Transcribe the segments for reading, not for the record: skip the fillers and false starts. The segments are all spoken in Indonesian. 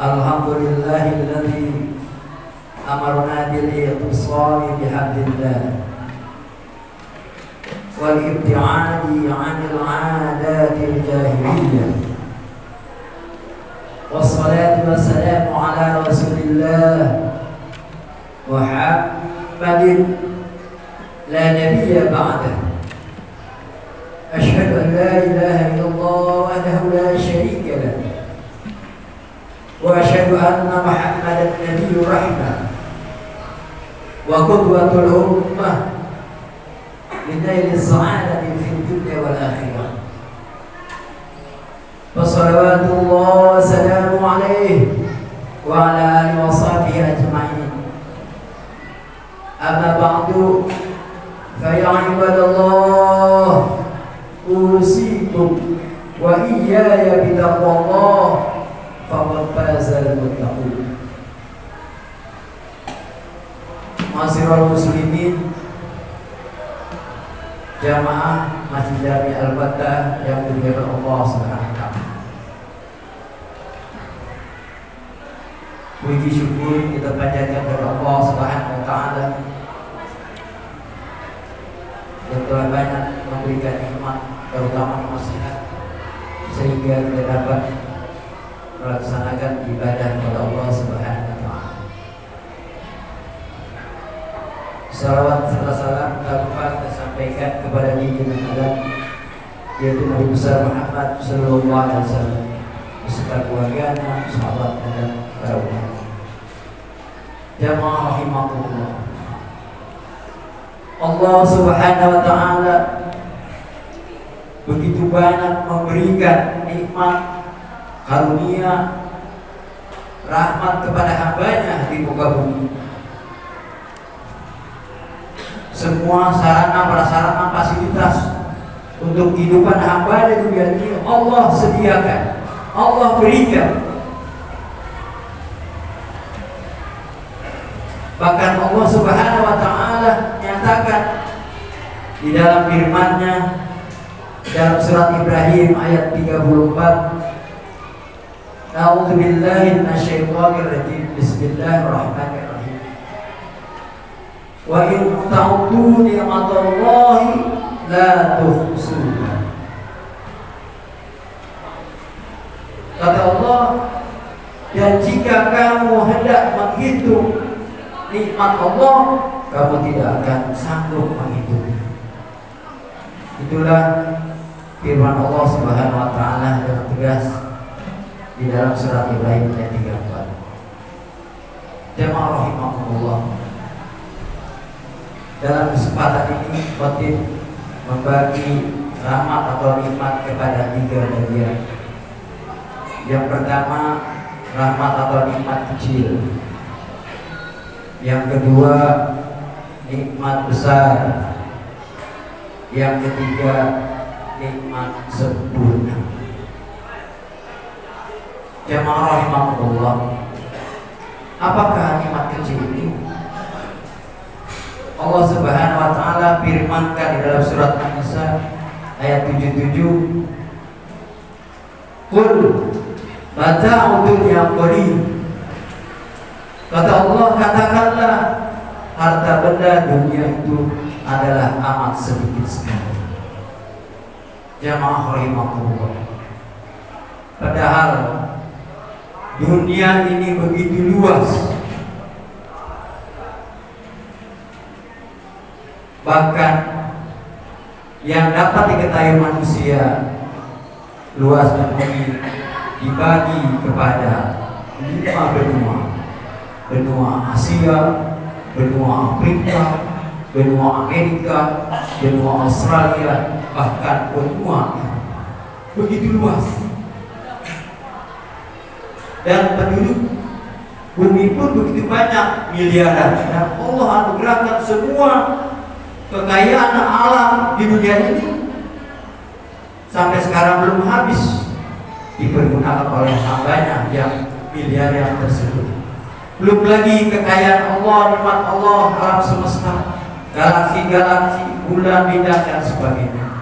Alhamdulillahilladzi amarna bil iqtisari bihamdillah wal ibtiadi 'anil 'adatil jahiliyah. Wassalatu wassalamu ala Rasulillah Muhammadin la nabiyya ba'dah. Asyhadu an la ilaha illallah wahdahu la syarika lah. Wa asyhadu anna Muhammadan nabiyyur rahmah wa qudwatul ummah min nailis sa'adati fid dunya wal akhirah. Wa salawatullah wa salamu alaihi wa ala alihi wa sahbihi ajma'in. Amma ba'du, fa ya ibadallah, usikum wa iyaya bitaqwallah faqad fazal muttaqun. Ma'asyiral muslimin, jamaah Masjid Jami Al-Battah yang dimuliakan Allah Subhanahu wa taala. Puji syukur kita panjatkan kepada Allah Subhanahu wa taala yang telah banyak memberikan nikmat, terutama nikmat sehat, sehingga kita dapat melaksanakan ibadah kepada Allah Subhanahu wa taala. Salawat serta salam tak lupa kita sampaikan kepada junjungan Alam, yaitu Nabi besar Muhammad sallallahu alaihi wasallam beserta keluarganya, sahabatnya dan para ulama. Jamaah rahimakumullah. Allah Subhanahu wa taala begitu banyak memberikan nikmat, karunia, rahmat kepada hambanya di muka bumi. Semua sarana prasarana fasilitas untuk kehidupan hamba di dunia ini Allah sediakan, Allah berikan. Bahkan Allah Subhanahu wa taala nyatakan di dalam firman-Nya dalam surat Ibrahim ayat 34, A'udzu billahi minasyaitonir rajim. Bismillahirrahmanirrahim. Wa in ta'uddu ni'matallahi la tuhsuha. Kata Allah, dan jika kamu hendak menghitung nikmat Allah, kamu tidak akan sanggup menghitungnya. Itulah firman Allah Subhanahu wa taala dengan tegas di dalam surat Ibrahim ayat 34. Jamaah rahimakumullah. Dalam kesempatan ini khotib membagi rahmat atau nikmat kepada 3 bagian. Yang pertama, rahmat atau nikmat kecil. Yang kedua, nikmat besar. Yang ketiga, nikmat sempurna. Jamaah rahimakumullah, apakah nikmat kecil ini? Allah Subhanahu wa taala firmankan di dalam surat An-Nisa ayat 77, Qul mata'ud dunya qalil. Kata Allah, katakanlah harta benda dunia itu adalah amat sedikit sekali. Jamaah rahimakumullah, padahal dunia ini begitu luas. Bahkan yang dapat diketahui manusia, luasnya bumi dibagi kepada 5 benua. Benua Asia, benua Afrika, benua Amerika, benua Australia, bahkan benua begitu luas. Dan penduduk bumi pun begitu banyak, miliaran. Dan Allah anugerahkan semua kekayaan alam di dunia ini sampai sekarang belum habis dipergunakan oleh hambanya yang miliaran tersebut. Belum lagi kekayaan Allah, nikmat Allah, alam semesta, galaksi-galaksi, bulan, bintang dan sebagainya.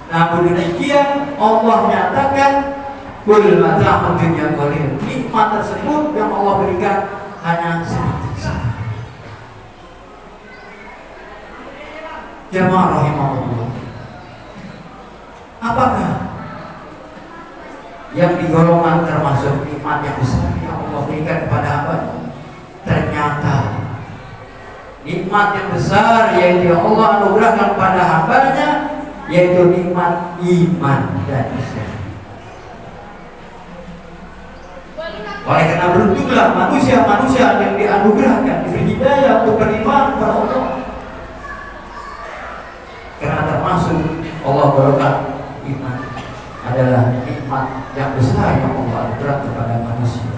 Namun demikian Allah nyatakan kul mata'ud dunya qalil, nikmat tersebut yang Allah berikan hanya sedikit saja. Jamaah rahimahullah, apakah yang digolongkan termasuk nikmat yang besar yang Allah berikan kepada hamba? Ternyata nikmat yang besar yaitu yang Allah anugerahkan kepada hambanya, yaitu nikmat iman dan Islam. Oleh karena beruntunglah manusia-manusia yang dianugerahkan, diberi hidayah untuk beriman kepada Allah. Karena termasuk Allah berikan iman adalah nikmat yang besar yang Allah anugerahkan kepada manusia.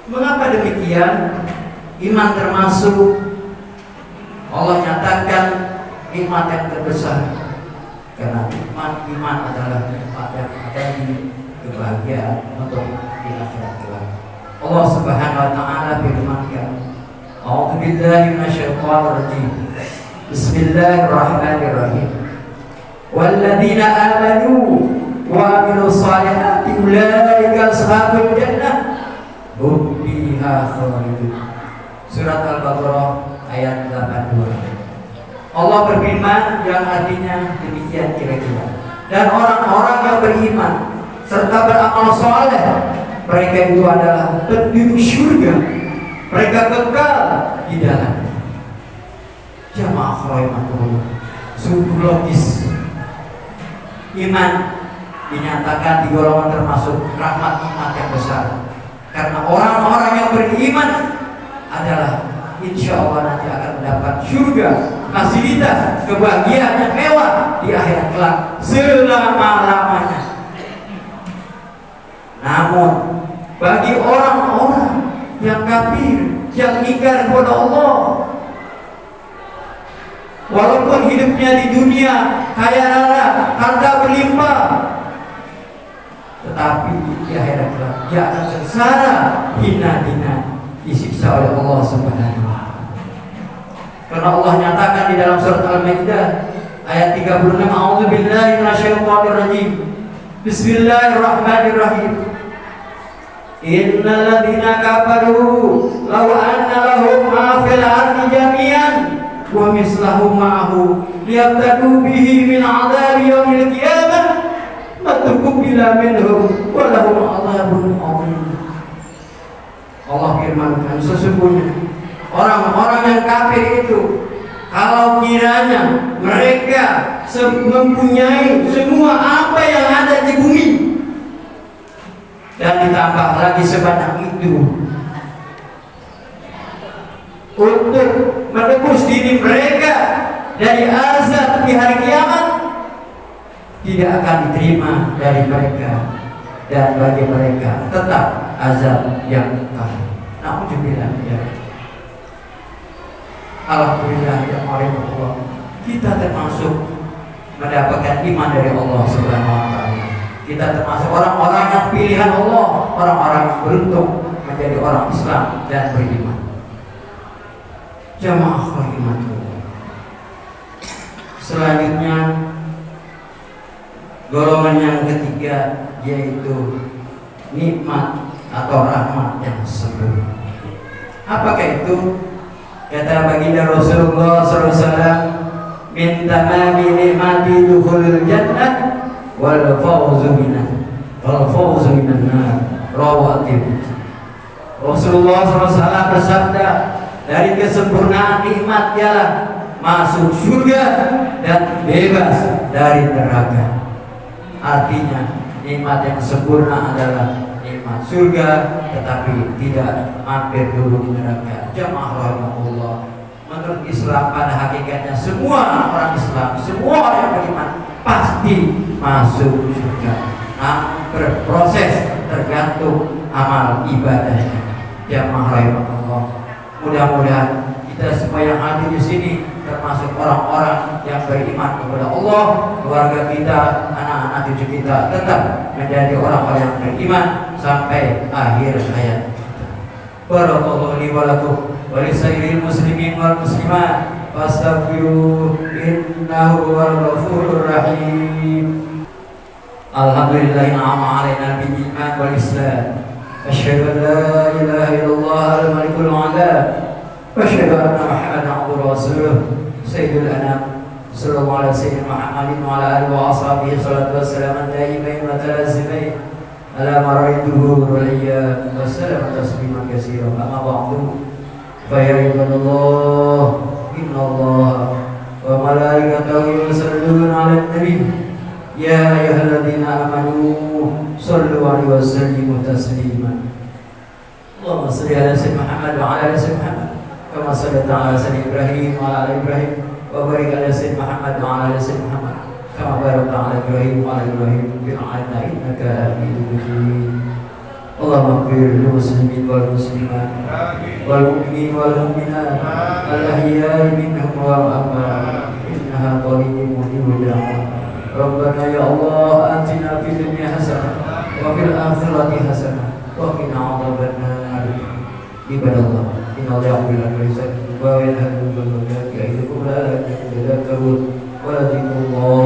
Mengapa demikian? Iman termasuk Allah nyatakan nikmat yang terbesar. Karena nikmat iman adalah nikmat yang ada di kebahagiaan untuk di akhirat kelak. Allah Subhanahu wa taala firman-Nya, A'udzu billahi minasyaitonir rajim. Bismillahirrahmanirrahim. Walladzina amanu wa amilus solihati ulaika ashabul jannah hum fiha khalidun. Surat Al-Baqarah ayat 82. Allah berfirman yang artinya demikian kira-kira. Dan orang-orang yang beriman serta beramal soleh, mereka itu adalah penduduk surga. Mereka kekal di dalamnya. Jamaah rahimahullah, sungguh logis. Iman dinyatakan di golongan termasuk rahmat nikmat yang besar. Karena orang-orang yang beriman adalah insya Allah nanti akan mendapat surga, fasilitas, kebahagiaan yang mewah di akhirat kelak selama-lamanya. Namun bagi orang-orang yang kafir, yang ingkar kepada Allah, walaupun hidupnya di dunia kaya raya, harta berlimpah, tetapi di akhirat kelak dia akan sengsara, hina-hina, disiksa oleh Allah Subhanahu wa taala. Karena Allah nyatakan di dalam surat Al-Maidah ayat 36, A'udzu billahi minasyaitonir rajim. Bismillahirrahmanirrahim. Innal ladzina kafaru law anna lahum ma fil ardi jami'an wa mislahu ma'ahu liyabtadu bihi min 'adzabi yaumil qiyamah matuqbila minhum wa lahum 'adzabun 'adzim. Allah firmankan, sesungguhnya orang-orang yang kafir itu kalau kiranya mereka mempunyai semua apa yang ada di bumi dan ditambah lagi sebanyak itu untuk menebus diri mereka dari azab di hari kiamat, tidak akan diterima dari mereka, dan bagi mereka tetap azab yang kekal. Nauzubillah ya. Alhamdulillah ya Allah, kita termasuk mendapatkan iman dari Allah Subhanahu wa taala. Kita termasuk orang-orang yang pilihan Allah, orang-orang yang beruntung menjadi orang Islam dan beriman. Jamaah rahimahullah. Selanjutnya golongan yang ketiga yaitu nikmat atau rahmat yang sempurna. Apakah itu? Kata baginda Rasulullah SAW, min tamami nikmati dukhulul jannah wal fawzu minan nar. Rawahu At-Tirmidzi. Rasulullah SAW bersabda, dari kesempurnaan nikmat ialah masuk surga dan bebas dari neraka. Artinya nikmat yang sempurna adalah nikmat surga, tetapi tidak mampir dulu di neraka. Jamaah rahimahullah, menurut Islam pada hakikatnya semua orang Islam, semua orang yang beriman pasti masuk surga. Namun berproses tergantung amal ibadahnya. Jamaah rahimahullah, mudah-mudahan kita semua yang hadir di sini termasuk orang-orang yang beriman kepada Allah, keluarga kita, anak-anak cucu kita tetap menjadi orang-orang yang beriman sampai akhir hayat. Barakallahu li wa lakum wa li sairil muslimin wal muslimat fastaghfiru innahu wal ghafurur rahim. Alhamdulillah an'ama 'alaina bil iman wal islam. Asyhadu an la ilaha illallah al-malikul a'la. Wa asyhadu anna Muhammadan 'abduhu wa rasuluh. Sayyidul anam. Sallallahu alaihi sayyidina Muhammadin wa ala alihi wa ashabihi salatu wassalamu daimain wa talazimain ala marari dhuhur wal ayyam wa sallam tasliman katsiran. Amma ba'du. Fa ya ibadallah, innallaha wa malaikatahu yusalluna 'alan nabi. Ya ayyuhalladzina amanu sallu 'alaihi wa sallimu taslima. Allahumma shalli ala sayyidina Muhammad wa ala ali sayyidina Muhammad kama shallaita ala sayyidina Ibrahim wa ala ali Ibrahim wa barik ala sayyidina Muhammad wa ala ali sayyidina Muhammad kama barakta ala Ibrahim wa ala Ibrahim fil 'alamin innaka Hamidum Majid. Allahumma ighfir lil muslimin wal muslimat wal mu'minin wal mu'minat al ahya'i minhum wal amwat innaha qaribun mujibud da'wat. Rabbana ya Allah atina fid dunya hasanah wa fil akhirati hasanah wa qina adzabannar. Ibadallah, inna Allaha wa malaikatahu yusalluna 'alan nabi ya ayyuhalladzina amanu sallu 'alaihi wa sallimu taslima.